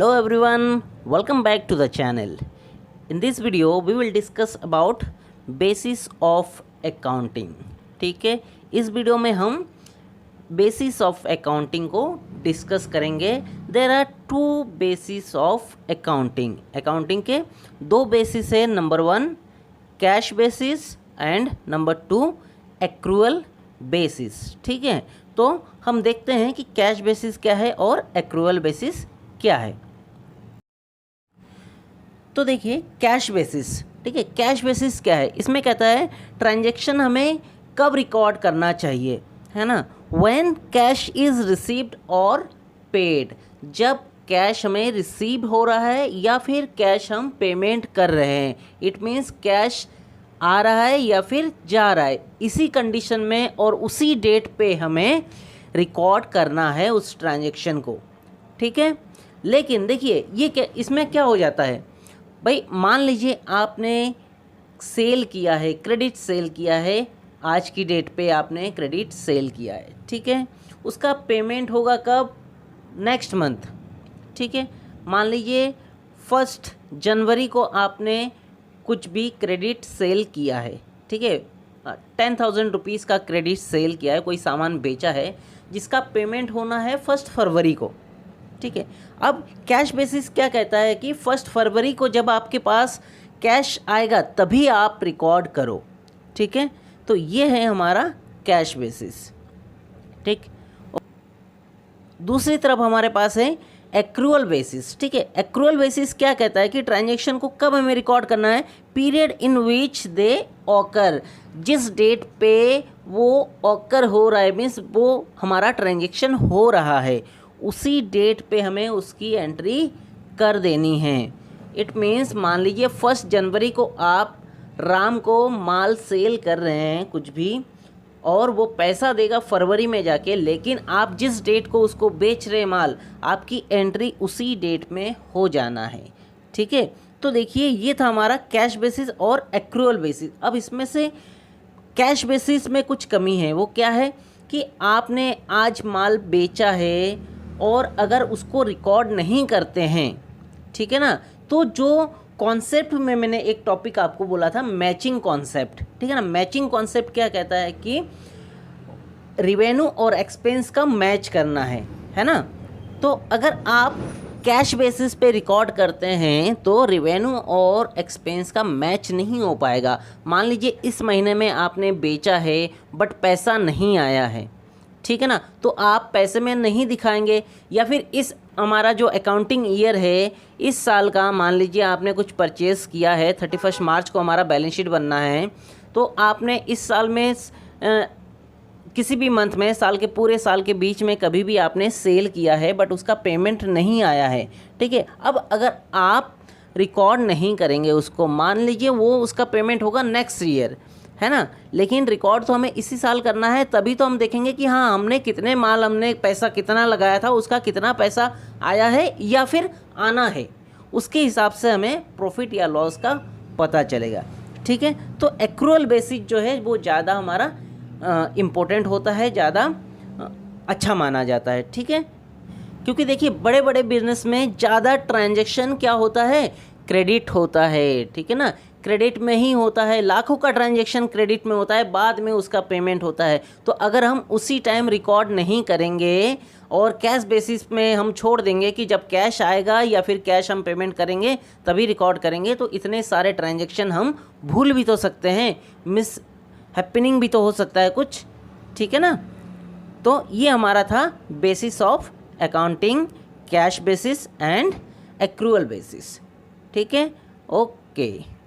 Hello everyone, welcome back to the channel. In this video we will discuss about basis of accounting. ठीक है, इस video में हम basis of accounting को discuss करेंगे. There are two basis of accounting. Accounting के दो basis है. Number 1 cash basis and number 2 accrual basis. ठीक है, तो हम देखते हैं कि कैश बेसिस क्या है और एक्रूअल बेसिस क्या है. तो देखिए कैश बेसिस. ठीक है, कैश बेसिस क्या है. इसमें कहता है ट्रांजैक्शन हमें कब रिकॉर्ड करना चाहिए, है ना. व्हेन कैश इज़ रिसीव्ड और पेड. जब कैश हमें रिसीव हो रहा है या फिर कैश हम पेमेंट कर रहे हैं. इट मीन्स कैश आ रहा है या फिर जा रहा है. इसी कंडीशन में और उसी डेट पे हमें रिकॉर्ड करना है उस ट्रांजैक्शन को. ठीक है, लेकिन देखिए ये क्या, इसमें क्या हो जाता है भाई. मान लीजिए आपने सेल किया है, क्रेडिट सेल किया है. आज की डेट पे आपने क्रेडिट सेल किया है. ठीक है, उसका पेमेंट होगा कब, नेक्स्ट मंथ. ठीक है, मान लीजिए 1 जनवरी को आपने कुछ भी क्रेडिट सेल किया है. ठीक है, 10,000 रुपीज़ का क्रेडिट सेल किया है, कोई सामान बेचा है जिसका पेमेंट होना है 1 फरवरी को. ठीक है, अब कैश बेसिस क्या कहता है कि 1 फरवरी को जब आपके पास कैश आएगा तभी आप रिकॉर्ड करो. ठीक है, तो ये है हमारा कैश बेसिस. ठीक, दूसरी तरफ हमारे पास है एक्रूअल बेसिस. ठीक है, एक्रूअल बेसिस क्या कहता है कि ट्रांजैक्शन को कब हमें रिकॉर्ड करना है. Period in which they occur. जिस डेट पे वो ऑकर हो रहा है, मीन्स वो हमारा ट्रांजैक्शन हो रहा है, उसी डेट पे हमें उसकी एंट्री कर देनी है. इट मीन्स मान लीजिए 1 जनवरी को आप राम को माल सेल कर रहे हैं कुछ भी, और वो पैसा देगा फरवरी में जाके, लेकिन आप जिस डेट को उसको बेच रहे माल, आपकी एंट्री उसी डेट में हो जाना है. ठीक है, तो देखिए ये था हमारा कैश बेसिस और एक्रूअल बेसिस. अब इसमें से कैश बेसिस में कुछ कमी है. वो क्या है कि आपने आज माल बेचा है और अगर उसको रिकॉर्ड नहीं करते हैं, ठीक है ना, तो जो कॉन्सेप्ट में मैंने एक टॉपिक आपको बोला था, मैचिंग कॉन्सेप्ट. ठीक है ना, मैचिंग कॉन्सेप्ट क्या कहता है कि रिवेन्यू और एक्सपेंस का मैच करना है ना. तो अगर आप कैश बेसिस पे रिकॉर्ड करते हैं तो रिवेन्यू और एक्सपेंस का मैच नहीं हो पाएगा. मान लीजिए इस महीने में आपने बेचा है बट पैसा नहीं आया है. ठीक है ना, तो आप पैसे में नहीं दिखाएंगे. या फिर इस हमारा जो अकाउंटिंग ईयर है इस साल का, मान लीजिए आपने कुछ परचेज़ किया है, 31 मार्च को हमारा बैलेंस शीट बनना है, तो आपने इस साल में किसी भी मंथ में, साल के पूरे साल के बीच में कभी भी आपने सेल किया है बट उसका पेमेंट नहीं आया है. ठीक है, अब अगर आप रिकॉर्ड नहीं करेंगे उसको, मान लीजिए वो उसका पेमेंट होगा नेक्स्ट ईयर, है ना, लेकिन रिकॉर्ड तो हमें इसी साल करना है, तभी तो हम देखेंगे कि हाँ हमने कितने माल, हमने पैसा कितना लगाया था, उसका कितना पैसा आया है या फिर आना है. उसके हिसाब से हमें प्रॉफिट या लॉस का पता चलेगा. ठीक है, तो एक्रूअल बेसिस जो है वो ज़्यादा हमारा इम्पोर्टेंट होता है, ज़्यादा अच्छा माना जाता है. ठीक है, क्योंकि देखिए बड़े बड़े बिजनेस में ज़्यादा ट्रांजैक्शन क्या होता है, क्रेडिट होता है. ठीक है ना, क्रेडिट में ही होता है. लाखों का ट्रांजैक्शन क्रेडिट में होता है, बाद में उसका पेमेंट होता है. तो अगर हम उसी टाइम रिकॉर्ड नहीं करेंगे और कैश बेसिस में हम छोड़ देंगे कि जब कैश आएगा या फिर कैश हम पेमेंट करेंगे तभी रिकॉर्ड करेंगे, तो इतने सारे ट्रांजैक्शन हम भूल भी तो सकते हैं, मिस हैपनिंग भी तो हो सकता है कुछ. ठीक है ना, तो ये हमारा था basis of accounting, cash basis and accrual basis. ठीक है, ओके.